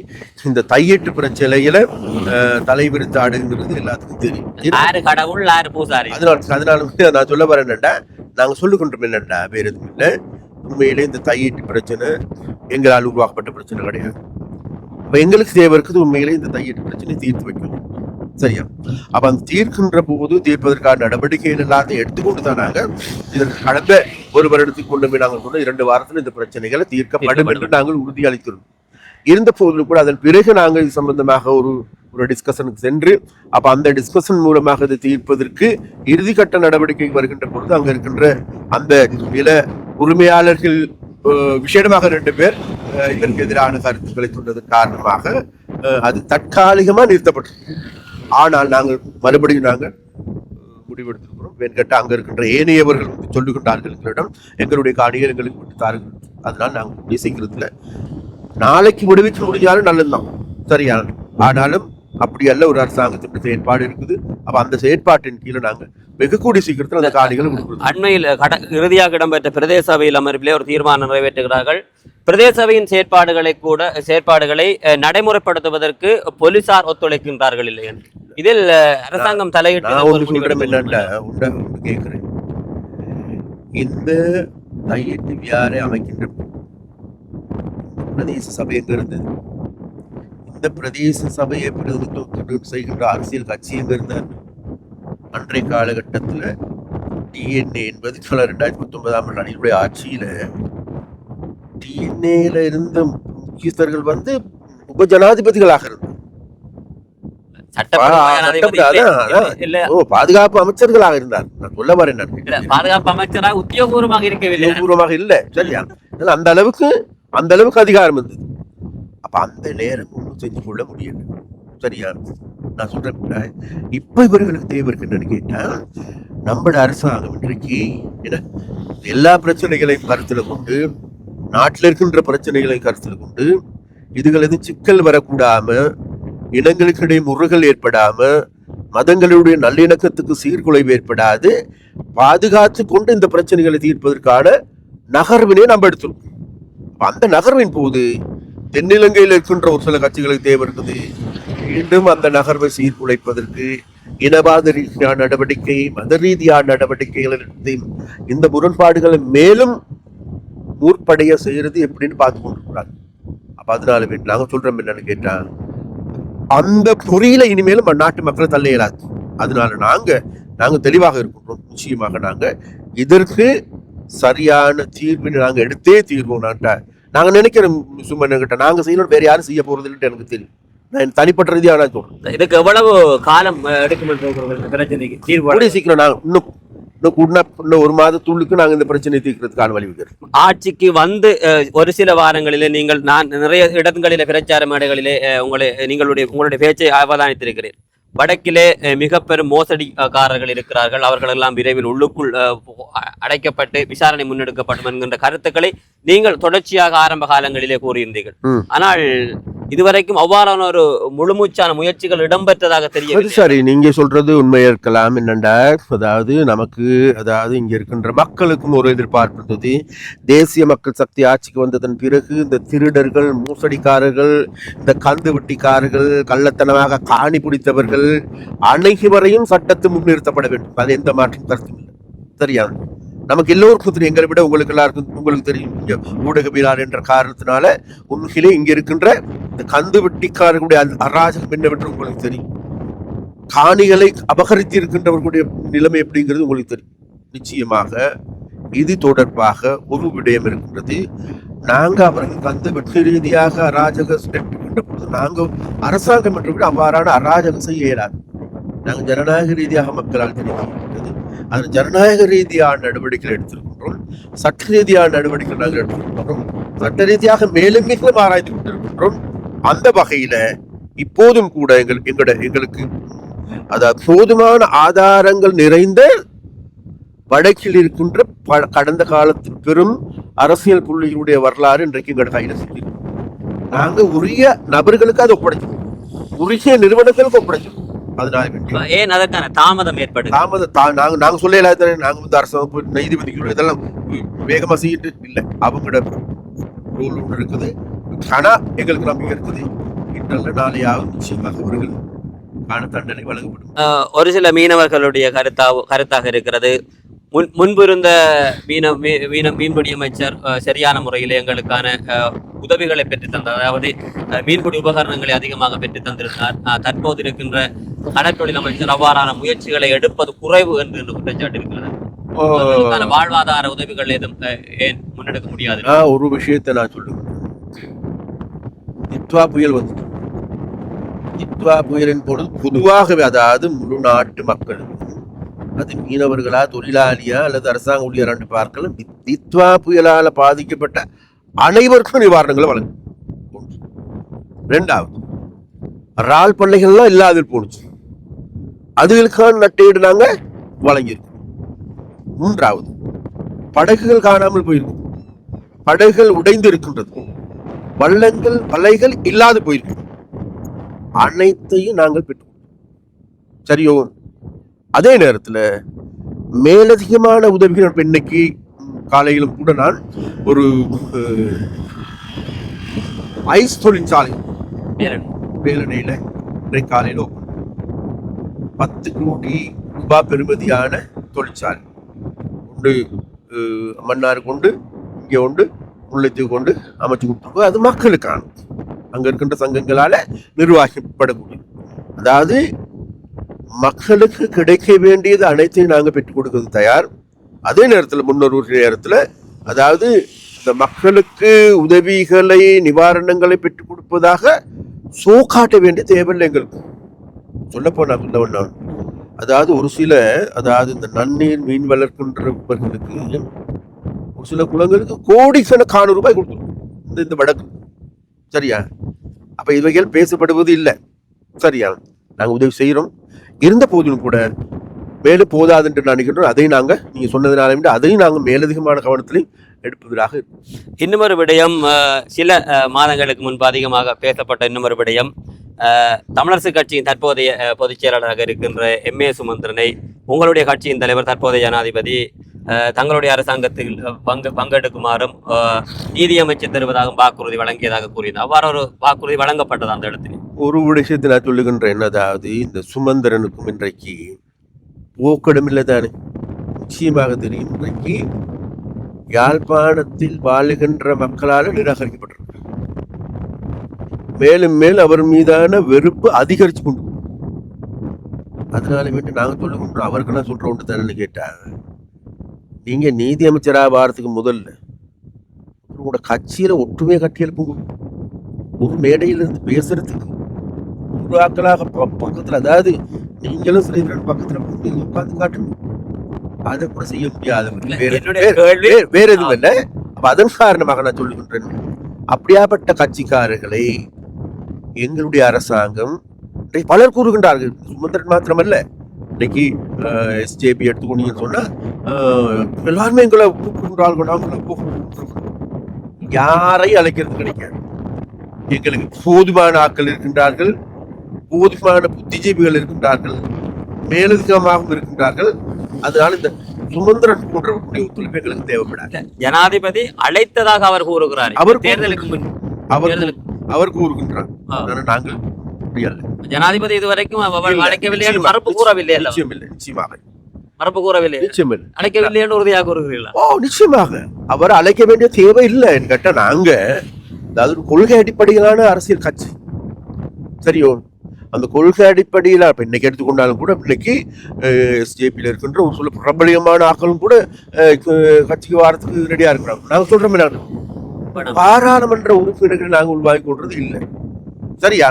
இந்த தையெட்டு பிரச்சனையில தலைவிரித்து ஆடுங்கிறது எல்லாத்துக்கும் தெரியும். கடவுள் பூசாரி. அதனால நான் சொல்ல வரேன் என்னண்டா, நாங்க சொல்லிக்கொண்டோம் என்னண்டா, வேற எதுவும் இல்லை. உண்மையிலே இந்த தையீட்டு பிரச்சனை எங்களால் உருவாக்கப்பட்ட பிரச்சனை கிடையாது. அப்ப எங்களுக்கு தேவை இருக்குது உண்மையிலே இந்த தையீட்டு பிரச்சனை தீர்த்து வைக்கணும். சரியா? அப்ப அந்த தீர்க்கின்ற போது தீர்ப்பதற்கான நடவடிக்கைகள் எல்லாத்தையும் எடுத்துக்கொண்டு தான் நாங்கள் இதற்கு கடந்த ஒரு வருடத்துக்கு கொண்டு போய் நாங்கள் சொன்ன 2 வாரத்தில் இந்த பிரச்சனைகளை தீர்க்கப்படும் என்று நாங்கள் உறுதியளித்திருந்தோம். இருந்த போதிலும் கூட அதன் பிறகு நாங்கள் இது சம்பந்தமாக ஒரு டிஸ்கஷனுக்கு சென்று, அப்ப அந்த டிஸ்கஷன் மூலமாக இதை தீர்ப்பதற்கு இறுதிக்கட்ட நடவடிக்கை வருகின்ற பொழுது அங்க இருக்கின்ற அந்த நில உரிமையாளர்கள் விஷயமாக 2 பேர் இதற்கு எதிரான கருத்துக்களை சொன்னதன் காரணமாக அது தற்காலிகமா நிறுத்தப்பட்டது. ஆனால் நாங்கள் மறுபடியும் நாங்கள் முடிவெடுத்திருக்கிறோம். வேண்கட்ட அங்க இருக்கின்ற ஏனையவர்கள் சொல்லுகின்றார்கள் எங்களிடம், எங்களுடைய காணிகள் எங்களுக்கு விட்டு தாருங்கள். அதனால நாங்கள் பேசிக்கிறதுல நாளைக்கு விடுவிச்சு முடிஞ்சாலும் நல்லதுதான், சரியா? ஆனாலும் அப்படி அல்ல, ஒரு அரசாங்கத்தின் செயற்பாடு இருக்குது. அப்ப அந்த செயற்பாட்டின் கீழே நாங்க வெகு கூடிய சீக்கிரத்தில் அந்த காணிகளை கொடுக்கிறோம். அண்மையில் இறுதியாக இடம்பெற்ற பிரதேச சபையில் அமர்விலே ஒரு தீர்மானம் நிறைவேற்றுகிறார்கள். பிரதேச சபையின் செயற்பாடுகளை நடைமுறைப்படுத்துவதற்கு போலீசார் ஒத்துழைக்கின்றார்கள் இல்லை என்று. இதில் அரசாங்கம் தலையிட்டு கேட்கிறேன், இந்த தையீட்டு வியாரை அமைக்கின்ற பிரதேச சபை எங்க இருந்தது? இந்த பிரதேச சபையை பிரதிநிதித்துவம் செய்கின்ற அரசியல் கட்சி எங்க இருந்தார்? அன்றைய காலகட்டத்தில் டிஎன்ஏ என்பது 2019 அணியுடைய ஆட்சியில டிஎன்ஏல இருந்த முக்கியஸ்தர்கள் உபஜனாதிபதிகளாக இருந்தார். பாதுகாப்பு அமைச்சர்களாக இருந்தார். நான் சொல்ல வரேன், பாதுகாப்பு அமைச்சராக உத்தியோகபூர்வமாக இல்லை, சரியா? அந்த அளவுக்கு அதிகாரம் இருந்தது. அப்ப அந்த நேரம் ஒன்றும் செஞ்சு கொள்ள முடியல, சரியா? நான் சொல்றேன், இப்ப இவர்களுக்கு தேவை இருக்குன்னு கேட்டா, நம்மளோட அரசாங்கம் இன்றைக்கு எல்லா பிரச்சனைகளையும் கருத்துல கொண்டு, நாட்டில் இருக்கின்ற பிரச்சனைகளை கருத்தில் கொண்டு, இதுகள் எதுவும் சிக்கல் வரக்கூடாம, இனங்களுக்கு இடையே முறைகள் ஏற்படாம, மதங்களுடைய நல்லிணக்கத்துக்கு சீர்குலைவு ஏற்படாது பாதுகாத்து கொண்டு இந்த பிரச்சனைகளை தீர்ப்பதற்கான நகர்வினை நம்ம எடுத்துருக்கோம். அந்த நகர்வின் போது தென்னிலங்கையில் இருக்கின்ற ஒரு சில கட்சிகளுக்கு தேவை இருக்குது. மீண்டும் அந்த நகர்வை சீர்குலைப்பதற்கு இனவாத ரீதியான நடவடிக்கை, மத ரீதியான நடவடிக்கைகள், இந்த முரண்பாடுகளை மேலும் முற்படைய செய்யறது எப்படின்னு பார்த்து கொண்டிருக்கிறாங்க. அப்ப அதனால நாங்க சொல்றோம் என்னன்னு கேட்டா, அந்த பொறியில இனிமேலும் நாட்டு மக்களை தள்ள இயலாது. அதனால நாங்க தெளிவாக இருக்கிறோம். நிச்சயமாக நாங்க இதற்கு சரியான தீர்வினை நாங்க எடுத்தே தீர்வோம். நாங்க நினைக்கிறோம் சும்மா கிட்ட நாங்க செய்யணும், வேற யாரும் செய்ய போறது இல்லைன்னு எனக்கு தெரியும். நான் தனிப்பட்ட ரீதியாக நான் சொல்றேன். இதுக்கு எவ்வளவு காலம் எடுக்கும் பிரச்சனைக்கு தீர்வு? சீக்கிரம் நாங்க இன்னும் 1 மாதத்துள்ளுக்கு நாங்க இந்த பிரச்சனையை தீர்க்கிறதுக்கான வழிவகுக்கிறோம். ஆட்சிக்கு வந்து ஒரு சில வாரங்களிலே நான் நிறைய இடங்களிலே பிரச்சார மேடைகளிலே உங்களுடைய பேச்சை அவதானித்திருக்கிறேன். வடக்கிலே மிக பெரும் மோசடிக்காரர்கள் இருக்கிறார்கள், அவர்கள் எல்லாம் விரைவில் உள்ளுக்குள் அடைக்கப்பட்டு விசாரணை முன்னெடுக்கப்படும் என்கின்ற கருத்துக்களை நீங்கள் தொடர்ச்சியாக ஆரம்ப காலங்களிலே கூறியிருந்தீர்கள். ஆனால் இதுவரைக்கும் அவ்வாறான ஒரு முழுமூச்சான முயற்சிகள் இடம்பெற்றதாக தெரியவில்லை. சரி, நீங்க சொல்றது உண்மையா இருக்கலாம். என்னண்டா, அதாவது இங்க இருக்கின்ற மக்களுக்கும் ஒரு எதிர்பார்ப்பு இருந்தது. தேசிய மக்கள் சக்தி ஆட்சிக்கு வந்ததன் பிறகு இந்த திருடர்கள், மோசடிக்காரர்கள், இந்த கந்து வெட்டிக்காரர்கள், கள்ளத்தனமாக காணி பிடித்தவர்கள் அனைவரையும் சட்டத்தை முன்னிறுத்தப்பட வேண்டும். அது எந்த மாற்றம் கருத்தும் இல்லை, சரியா? நமக்கு எல்லோருக்கும் தெரியும், எங்களை விட உங்களுக்கு எல்லாருக்கும் தெரியும். ஊடகவியலாளர் என்ற காரணத்தினால உண்மையிலே இங்க இருக்கின்ற இந்த கந்து வெட்டிக்காரர்களுடைய அராஜகம் என்னவென்று உங்களுக்கு தெரியும். காணிகளை அபகரித்து இருக்கின்றவர்களுடைய நிலைமை எப்படிங்கிறது உங்களுக்கு தெரியும். நிச்சயமாக இது தொடர்பாக ஒரு விடயம் இருக்கின்றது. நாங்க அவர்கள் கந்து வெட்டு ரீதியாக அராஜகம் நாங்க அரசாங்கம் என்று விட அவ்வாறான அராஜகம் செய்ய இயலாது. நாங்கள் ஜனநாயக ரீதியாக மக்களால் தெரிவிக்கின்றது. அது ஜனநாயக ரீதியான நடவடிக்கைகள் எடுத்திருக்கின்றோம், சட்ட ரீதியான நடவடிக்கைகள் நாங்கள் எடுத்திருக்கின்றோம், சட்ட ரீதியாக மேலும் மேலும் ஆராய்ந்து கொண்டிருக்கின்றோம். அந்த வகையில இப்போதும் கூட எங்களுக்கு அதாவது போதுமான ஆதாரங்கள் நிறைந்த வடக்கில் இருக்கின்ற கடந்த காலத்தில் பெரும் அரசியல் புள்ளிகளுடைய வரலாறு இன்றைக்கு எங்களோட கையில நாங்க உரிய நபர்களுக்கு அதை ஒப்படைச்சோம், உரிய நிறுவனங்களுக்கு ஒப்படைச்சோம். 14 ஏன் அதற்கான தாமதம் ஏற்படுது? நாங்க சொல்லல, நாங்க வந்து அரசு நீதிபதிகளோட இதெல்லாம் வேகமா செய்யிட்டு இல்லை. அவங்களோட ரூல் ஒன்று இருக்குது. ஆனா எங்களுக்கு நம்பிக்கை இருக்குது, இன்றல்ல நாளையாவது நிச்சயமாக அவர்கள் தண்டனை வழங்கப்படும். ஒரு சில மீனவர்களுடைய கருத்தாக இருக்கிறது, முன்பு இருந்த மீன்பிடி அமைச்சர் சரியான முறையில் எங்களுக்கான உதவிகளை பெற்று தந்தார், அதாவது மீன்பிடி உபகரணங்களை அதிகமாக பெற்று தந்திருந்தார். தற்போது இருக்கின்ற கடற்தொழில் அமைச்சர் அவ்வாறான முயற்சிகளை எடுப்பது குறைவு என்று குற்றச்சாட்டு இருக்கிறது. வாழ்வாதார உதவிகள் ஏதும் ஏன் முன்னெடுக்க முடியாது? ஒரு விஷயத்தை நான் சொல்லுவேன். நித்வா புயல் வந்து நித்வா புயலின் பொழுது பொதுவாகவே, அதாவது முழு நாட்டு மக்களுக்கு, அது மீனவர்களா தொழிலாளியா அல்லது அரசாங்க ஊழியர் பார்க்கலாம், நித்வா புயலால பாதிக்கப்பட்ட அனைவருக்கும் நிவாரணங்களை வழங்கும். ரெண்டாவது, இறால் பண்ணைகள்லாம் இல்லாத போனுச்சு, அதுகளுக்கான நட்டீடு நாங்க வழங்கியிருக்கோம். மூன்றாவது, படகுகள் காணாமல் போயிருக்கும், படகுகள் உடைந்து இருக்கின்றது, வள்ளங்கள் வலைகள் இல்லாது போயிருக்கு, அனைத்தையும் நாங்கள் பெற்றோம். சரியோ? அதே நேரத்தில் மேலதிகமான உதவிகள் இன்னைக்கு காலையிலும் கூட நான் ஒரு ஐஸ் தொழிற்சாலை வேலனையில காலையில் 10 கோடி ரூபாய் பெறுமதியான தொழிற்சாலை கொண்டு மன்னார் கொண்டு இங்கே கொண்டு முல்லைத்தீவு கொண்டு அமைச்சு கொடுத்துருக்கோம். அது மக்களுக்கான அங்க இருக்கின்ற சங்கங்களால நிர்வாகிக்கப்படக்கூடிய, அதாவது மக்களுக்கு கிடைக்க வேண்டியது அனைத்தையும் நாங்கள் பெற்றுக் கொடுக்கிறது தயார். அதே நேரத்தில் முன்னொரு நேரத்தில், அதாவது இந்த மக்களுக்கு உதவிகளை நிவாரணங்களை பெற்றுக் கொடுப்பதாக காட்ட வேண்டிய தேவையில்லை எங்களுக்கு. சொல்லப்போனா அதாவது ஒரு சில, அதாவது இந்த நன்னீர் மீன் வளர்க்கின்றவர்களுக்கு ஒரு சில குளங்களுக்கு கோடிக்கணக்கான ரூபாய் கொடுத்துருக்கோம் இந்த வடக்கு. சரியா? அப்ப இவைகள் பேசப்படுவது இல்லை. சரியா? நாங்க உதவி செய்யறோம், இருந்த போதிலும் கூட மேலும் போதாது என்று நினைக்கின்றோம். அதையும் நாங்க நீங்க சொன்னதுனால அதையும் நாங்க மேலதிகமான கவனத்திலையும் எடுப்பதாக இருக்கும். இன்னுமொரு விடயம், சில மாதங்களுக்கு முன்பு அதிகமாக பேசப்பட்ட இன்னுமொரு விடயம், தமிழரசு கட்சியின் தற்போதைய பொதுச் செயலாளராக இருக்கின்ற எம்.ஏ. சுமந்திரனை உங்களுடைய கட்சியின் தலைவர் தற்போதைய ஜனாதிபதி தங்களுடைய அரசாங்கத்தில் பங்கெடுக்குமாறும் நீதியமைச்சர் தருவதாக வாக்குறுதி வழங்கியதாக கூறினார். அவ்வாறு ஒரு வாக்குறுதி வழங்கப்பட்டது அந்த இடத்தில். ஒரு விஷயத்தை நான் சொல்லுகின்றேன், அதாவது இந்த சுமந்திரனுக்கும் இன்றைக்கு போக்கடம் இல்லைதானே? நிச்சயமாக தெரியும், இன்றைக்கு யாழ்ப்பாணத்தில் வாழுகின்ற மக்களால் நிராகரிக்கப்பட்டிருக்கிறார். மேலும் மேல் அவர் மீதான வெறுப்பு அதிகரிச்சு கொண்டு, அதனால விட்டு நாங்க சொல்லுகின்றோம், அவருக்கு நான் சொல்றோம் தானே கேட்டா, நீங்க நீதி அமைச்சராக வாரத்துக்கு முதல்ல உங்களோட கட்சியில ஒற்றுமையை கட்டி எழுப்புங்க. ஒரு மேடையில இருந்து பேசுறதுக்கு ஒரு ஆக்களாக பக்கத்துல, அதாவது நீங்களும் சிலைவர்கள் பக்கத்துல உட்கார்ந்து காட்டணும். அதை கூட செய்ய முடியாது. வேற எதுவும் இல்லை. அப்ப அதன் காரணமாக நான் சொல்லுகின்றேன், அப்படியாப்பட்ட கட்சிக்காரர்களை எங்களுடைய அரசாங்கம் பலர் கூறுகின்றார்கள். சுமந்திரன் மாத்திரமல்ல, இன்னைக்கு எஸ்ஜேபி எடுத்துக்கொண்டீங்கன்னு சொன்னா எல்லாருமே எங்களை யாரையும் அழைக்கிறது கிடைக்காது. எங்களுக்கு போதுமான ஆட்கள் இருக்கின்றார்கள், போதுமான புத்திஜீவிகள் இருக்கின்றார்கள், மேலதிகமாகவும் இருக்கின்றார்கள். அதனால இந்த சுமந்திரன் போன்ற ஒத்துழைப்பு எங்களுக்கு தேவைப்படாது. ஜனாதிபதி அழைத்ததாக அவர் கூறுகிறார். அவர் தேர்தலுக்கு முன் அவர் கூறுகின்றார். நாங்கள் ஜனாதிபதி இதுவரைக்கும் அழைக்கவில்லை, மறுப்பு கூறவில்லை. நிச்சயமாக மறுப்பு கூறவில்லை, அழைக்கவில்லை என்று உறுதியாக கூறுகிறீர்களா? நிச்சயமாக அவர் அழைக்க வேண்டிய தேவை இல்லை கேட்ட. நாங்க அதாவது ஒரு கொள்கை அடிப்படையிலான அரசியல் கட்சி. சரியோ? அந்த கொள்கை அடிப்படையில் இப்ப இன்னைக்கு எடுத்துக்கொண்டாலும் கூட இன்னைக்கு எஸ்ஜேபியில் இருக்கின்ற ஒரு சில பிரபலியமான ஆக்களும் கூட கட்சிக்கு வாரத்துக்கு ரெடியா இருக்கிறாங்க. நாங்க சொல்றோம், பாராளுமன்ற உறுப்பினர்களை நாங்கள் உள்வாங்கி கொள்றது இல்லை. சரியா?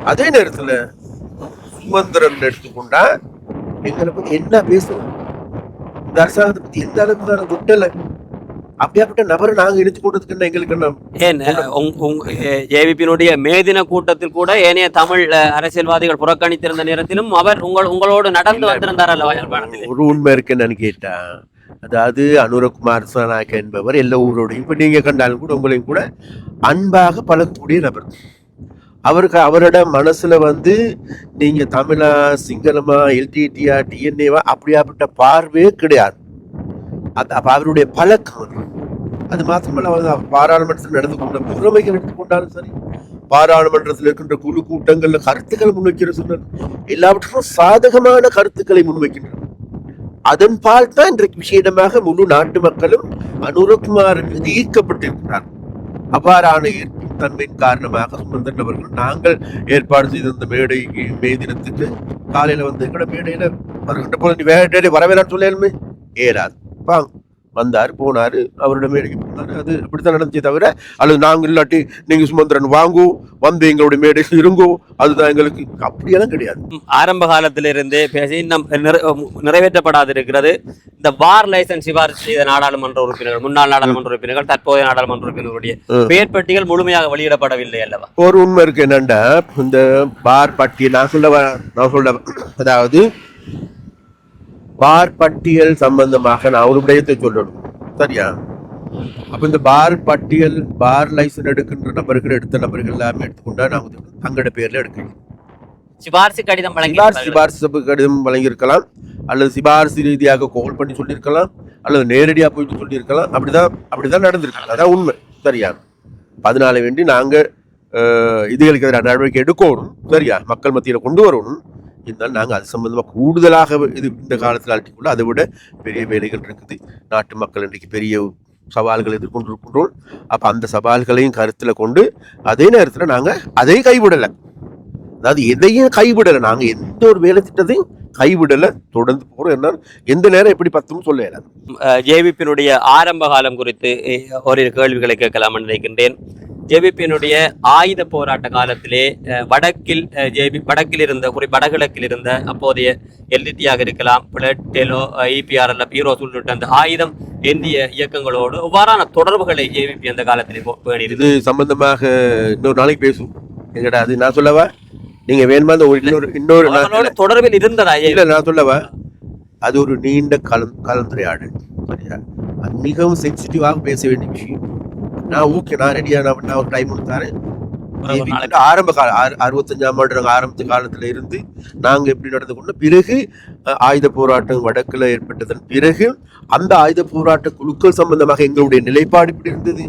அதே நேரத்துல சுமந்திரன் எடுத்துக்கொண்டா எங்களை பத்தி என்ன பேசுறோம், இந்த அரசாங்கத்தை பத்தி எந்த அளவுக்கு நான் விட்டல, அப்படியாப்பட்ட நபரை நாங்க இணைத்து கொண்டதுக்கு எங்களுக்கு என்ன? ஏன் ஏவிபியினுடைய மேதின கூட்டத்தில் கூட ஏனைய தமிழ் அரசியல்வாதிகள் புறக்கணித்திருந்த நேரத்திலும் அவர் உங்களோடு நடந்து வந்திருந்தார் அல்லவா? ஒரு உண்மை இருக்கு என்னன்னு கேட்டா, அதாவது அனுரகுமார் சனாக்க என்பவர் எல்லா ஊரோடையும் இப்ப நீங்க கண்டாலும் கூட உங்களையும் கூட அன்பாக பழகக்கூடிய நபர். அவரோட மனசுல வந்து நீங்க தமிழா, சிங்களமா, எல்டிடியா, டிஎன்ஏவா அப்படியாப்பட்ட பார்வையே கிடையாது. அது அப்ப அவருடைய பழக்கம் அது. அது மாத்திரமல்ல, அவர் பாராளுமன்றத்தில் நடந்து கொண்ட முறைமைகள் எடுத்துக்கொண்டாலும் சரி, பாராளுமன்றத்தில் இருக்கின்ற குழு கூட்டங்கள்ல கருத்துக்களை முன்வைக்கிற சொன்னார், எல்லாவற்றுக்கும் சாதகமான கருத்துக்களை முன்வைக்கின்றனர். அதன் பால் தான் இன்றைக்கு விஷயமாக முழு நாட்டு மக்களும் அனுரகுமார் மீது ஈர்க்கப்பட்டிருக்கிறார். அவ்வாறான ஈர்ப்பின் தன்மையின் காரணமாக சுமந்திரன் அவர்கள் நாங்கள் ஏற்பாடு செய்த இந்த மேடை மே தினத்துக்கு காலையில வந்து எங்கட மேடையில வருகின்ற போது நீ மேடையில வரவேறான்னு சொல்லலுமே ஏறாது. வந்தாரு, போனாரு, அவரோட மேடைக்கு போனாரு. அது அப்படித்தான் நடந்துச்சே தவிர, அல்லது நாங்கள் இல்லாட்டி நீங்க சுமந்திரன் வாங்கோ, வந்து எங்களுடைய மேடையில் இருங்கோ, அதுதான் எங்களுக்கு அப்படியெல்லாம் கிடையாது. ஆரம்ப காலத்திலிருந்தே பேசி இன்னும் நிறைவேற்றப்படாது இருக்கிறது இந்த பார் லைசன்ஸ் சிபாரிசு செய்த நாடாளுமன்ற உறுப்பினர்கள், முன்னாள் நாடாளுமன்ற உறுப்பினர்கள், தற்போதைய நாடாளுமன்ற உறுப்பினர்களுடைய பெயர் பட்டியல் முழுமையாக வெளியிடப்படவில்லை அல்லவா? ஒரு உண்மை இருக்கு என்னண்டா, இந்த பார் பட்டியல் நான் சொல்ல அதாவது பார் பட்டியல் சம்பந்தமாக நான் ஒரு விடயத்தை சொல்லணும், சரியா? அப்ப இந்த பார் பட்டியல், பார் லைசன்ஸ் எடுக்கின்ற நபர்கள், எடுத்த நபர்கள் எல்லாமே எடுத்துக்கொண்டா நாங்க தங்களோட பேர்ல எடுக்கணும். சிபாரிசு கடிதம் கடிதம் வழங்கியிருக்கலாம், அல்லது சிபாரிசு ரீதியாக கால் பண்ணி சொல்லியிருக்கலாம், அல்லது நேரடியாக போயிட்டு சொல்லியிருக்கலாம். அப்படிதான் நடந்திருக்கலாம். அதான் உண்மை, சரியா? அதனால வேண்டி நாங்க இதுகளுக்கு எதிரான நடவடிக்கை எடுக்கணும், சரியா? மக்கள் மத்தியில கொண்டு வரணும். இருந்தாலும் நாங்கள் அது சம்பந்தமாக கூடுதலாக இது இந்த காலத்தில் ஆட்டிக்கொள்ள அதை விட பெரிய வேலைகள் இருக்குது. நாட்டு மக்கள் இன்றைக்கு பெரிய சவால்களை எதிர்கொண்டு இருக்கின்றோம். அப்போ அந்த சவால்களையும் கருத்தில் கொண்டு அதே நேரத்தில் நாங்கள் அதையும் கைவிடலை, அதாவது எதையும் கைவிடலை, நாங்கள் எந்த ஒரு வேலை திட்டத்தையும் கைவிடலை, தொடர்ந்து போகிறோம். என்ன எந்த நேரம் எப்படி பத்தும் சொல்ல இயலாது. ஜேவிபியினுடைய ஆரம்ப காலம் குறித்து ஓரிரு கேள்விகளை கேட்கலாம் நினைக்கின்றேன். ஜேவிபியினுடைய ஆயுத போராட்ட காலத்திலே வடக்கில் இருந்த வடகிழக்கில் இருந்த அப்போதைய எல்டிடியாக இருக்கலாம், டெலோ, இபிஆர்எல், ஈரோஸ் உள்ளிட்ட அந்த ஆயுதம் ஏந்திய இயக்கங்களோடு எவ்வாறான தொடர்புகளை ஜேவிபி அந்த காலத்திலே பேணியது? இது சம்பந்தமாக இன்னொரு நாளைக்கு பேசுவோம். எங்கடா அது நான் சொல்லவா? நீங்க வேணுமா இன்னொரு தொடர்பில் இருந்ததா? இல்ல, நான் சொல்லவா? அது ஒரு நீண்ட கலந்துரையாடல், அது மிகவும் சென்சிட்டிவாக பேச வேண்டிய விஷயம். நான் ரெடியா, நான் ஒரு டைம் கொடுத்தாரு. ஆரம்ப காலம் 65ஆம் ஆண்டு ஆரம்பித்த காலத்துல இருந்து நாங்க எப்படி நடந்து கொண்ட பிறகு ஆயுத போராட்டம் வடக்குல ஏற்பட்டதன் பிறகு அந்த ஆயுத போராட்ட குழுக்கள் சம்பந்தமாக எங்களுடைய நிலைப்பாடு இப்படி இருந்தது.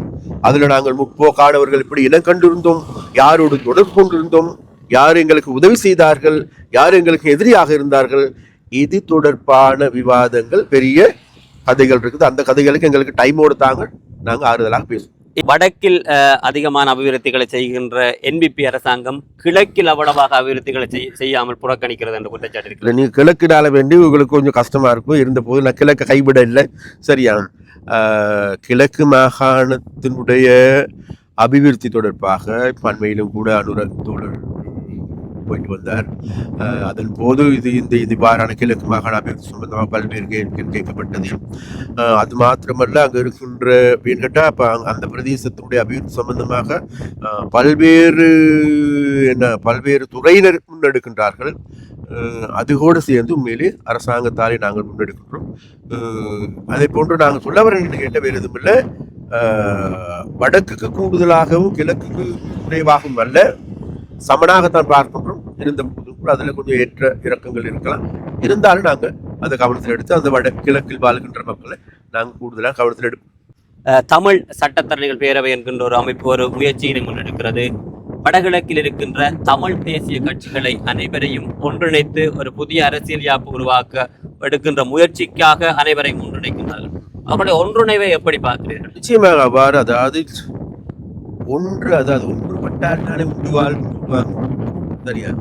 அதுல நாங்கள் முற்போக்கானவர்கள் இப்படி இனம் கண்டிருந்தோம், யாரோடு தொடர்பு கொண்டிருந்தோம், யார் எங்களுக்கு உதவி செய்தார்கள், யார் எங்களுக்கு எதிரியாக இருந்தார்கள், இது தொடர்பான விவாதங்கள், பெரிய கதைகள் இருக்குது. அந்த கதைகளுக்கு எங்களுக்கு டைமோடு தாங்க, நாங்க ஆறுதலாக பேசுவோம். வடக்கில் அதிகமான அபிவிருத்திகளை செய்கின்ற என்பிபி அரசாங்கம் கிழக்கில் அவ்வளவாக அபிவிருத்திகளை செய்யாமல் புறக்கணிக்கிறது என்ற குற்றச்சாட்டு இருக்கு. நீங்க கிழக்கினால வேண்டி உங்களுக்கு கொஞ்சம் கஷ்டமா இருக்கும். இருந்த போது நான் கிழக்கு கைவிட இல்லை, சரியா? கிழக்கு மாகாணத்தினுடைய அபிவிருத்தி தொடர்பாக பண்மையிலும் கூட அனுரத்தோடு போயிட்டு வந்தார். அதன் போது இது இவ்வாறான கிழக்கு மாகாண அபிவிருத்தி சம்பந்தமாக பல்வேறு கேட்கப்பட்டது. அது மாத்திரமல்ல, அங்க இருக்கின்ற கேட்டா அப்ப அந்த பிரதேசத்தினுடைய அபிவிருத்தி சம்பந்தமாக பல்வேறு துறையினர் முன்னெடுக்கின்றார்கள். அதுகூட சேர்ந்து உண்மையிலே அரசாங்கத்தாலே நாங்கள் முன்னெடுக்கின்றோம். அதை போன்று நாங்கள் சொல்ல வர கேட்ட வேறு எதுவும் இல்லை. வடக்குக்கு கூடுதலாகவும் கிழக்குக்கு குறைவாகவும் அல்ல, சமனாகத்தான் பார்க்கின்றோம். இருந்த போது கூட அதுல கொஞ்சம் ஏற்ற இறக்கங்கள் இருக்கலாம். இருந்தாலும் நாங்க அதை கவனத்தில் எடுத்து அந்த கிழக்கில் வாழ்கின்ற மக்களை நாங்கள் கூடுதலாக கவனத்தில் எடுப்போம். தமிழ் சட்டத்தரணிகள் பேரவை என்கின்ற ஒரு அமைப்பு ஒரு முயற்சியினை முன்னெடுக்கிறது. வடகிழக்கில் இருக்கின்ற தமிழ் தேசிய கட்சிகளை அனைவரையும் ஒன்றிணைத்து ஒரு புதிய அரசியல் யாப்பு உருவாக்க எடுக்கின்ற முயற்சிக்காக அனைவரையும் ஒன்றிணைக்கின்றார்கள். அவருடைய ஒன்றிணைவை எப்படி பார்க்கிறீர்கள்? நிச்சயமாக அவ்வாறு, அதாவது ஒன்றுபட்டாலே முடிவாள், சரியா?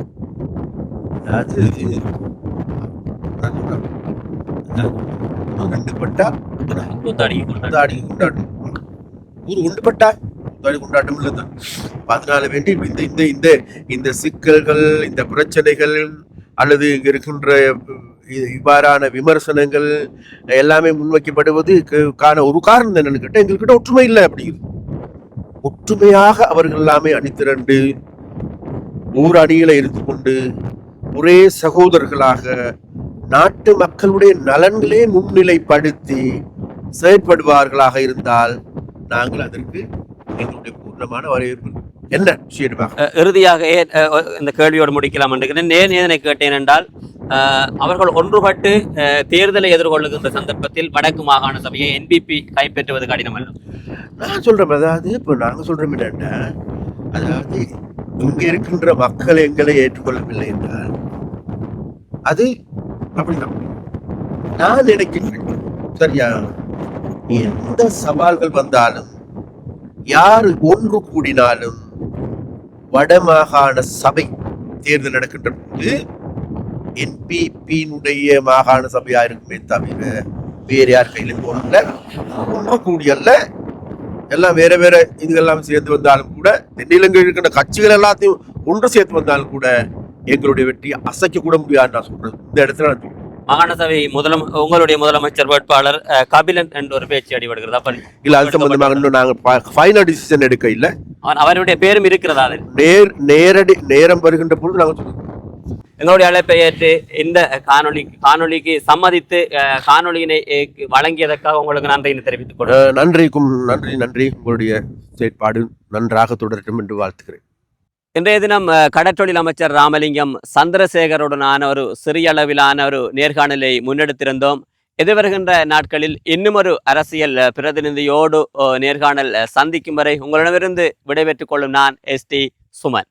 கொண்டாட்டம் இல்லைதான். அதனால வேண்டி இந்த சிக்கல்கள், இந்த பிரச்சனைகள் அல்லது இங்க இருக்கின்ற இவ்வாறான விமர்சனங்கள் எல்லாமே முன்வைக்கப்படுவது ஒரு காரணம் என்னன்னு கேட்டா, எங்கள்கிட்ட ஒற்றுமை இல்லை. அப்படிங்கிறது ஒற்றுமையாக அவர்கள் எல்லாமே அணிதிரண்டு ஊர் அணியில இருந்து கொண்டு ஒரே சகோதரர்களாக நாட்டு மக்களுடைய நலன்களே முன்னிலைப்படுத்தி செயற்படுவார்களாக இருந்தால் நாங்கள் அதற்கு எங்களுடைய பூர்ணமான வரவேற்பு என்ன விஷயமா? இறுதியாக இந்த கேள்வியோடு முடிக்கலாம் என்று ஏன் இதனை கேட்டேன் என்றால் அவர்கள் ஒன்றுபட்டு தேர்தலை எதிர்கொள்ளுகின்ற சந்தர்ப்பத்தில் வடக்கு மாகாண சபையை என்பிபி கைப்பற்றுவது கடினம் அல்ல. நான் சொல்றேன், அதாவது இப்போ நாங்கள் சொல்றோம் என்னன்னா, அதாவது இங்க இருக்கின்ற மக்கள் எங்களை ஏற்றுக்கொள்ளவில்லை என்றால் அது அப்படிதான் நான் நினைக்கின்றேன். சரியா? எந்த சவால்கள் வந்தாலும் யார் ஒன்று கூடினாலும் வடமாகாண சபை தேர்தல் நடக்கின்ற போது என்பிபியினுடைய மாகாண சபையா இருக்குமே தவிர வேறு யார் கையிலும் போனல ஒன்று கூடியல்ல. எல்லாம் வேற வேற இதுகெல்லாம் சேர்த்து வந்தாலும் கூட தென்னிலங்கை இருக்கின்ற கட்சிகள் எல்லாத்தையும் ஒன்று சேர்த்து வந்தாலும் கூட எங்களுடைய வெற்றியை அசைக்க கூட முடியாது. நான் சொல்றேன் இந்த இடத்துல நான் மாகாண சபை உங்களுடைய முதலமைச்சர் வேட்பாளர் கபிலன் என்ற ஒரு பேச்சு அடிபடுகிறது. அப்ப இல்ல, அது சம்பந்தமாக இன்னும் நாங்கள் ஃபைனல் டிசிஷன் எடுக்க இல்லை. அவருடைய பேரும் இருக்கிறதா? நேரடி நேரம் வருகின்ற பொழுது நாங்கள் சொல்லுவோம். எங்களுடைய அழைப்பை ஏற்று இந்த காணொலிக்கு சம்மதித்து காணொலியினை வழங்கியதற்காக உங்களுக்கு நன்றியை தெரிவித்துக் கொள்கிறேன். நன்றி. உங்களுடைய செயற்பாடு நன்றாக தொடரட்டும் என்று வாழ்த்துக்கிறேன். இன்றைய தினம் கடற்றொழில் அமைச்சர் ராமலிங்கம் சந்திரசேகருடனான ஒரு சிறிய அளவிலான ஒரு நேர்காணலை முன்னெடுத்திருந்தோம். எதிர்வருகின்ற நாட்களில் இன்னும் ஒரு அரசியல் பிரதிநிதியோடு நேர்காணல் சந்திக்கும் வரை உங்களிடமிருந்து விடைபெற்றுக் கொள்ளும் நான் ST சுமன்.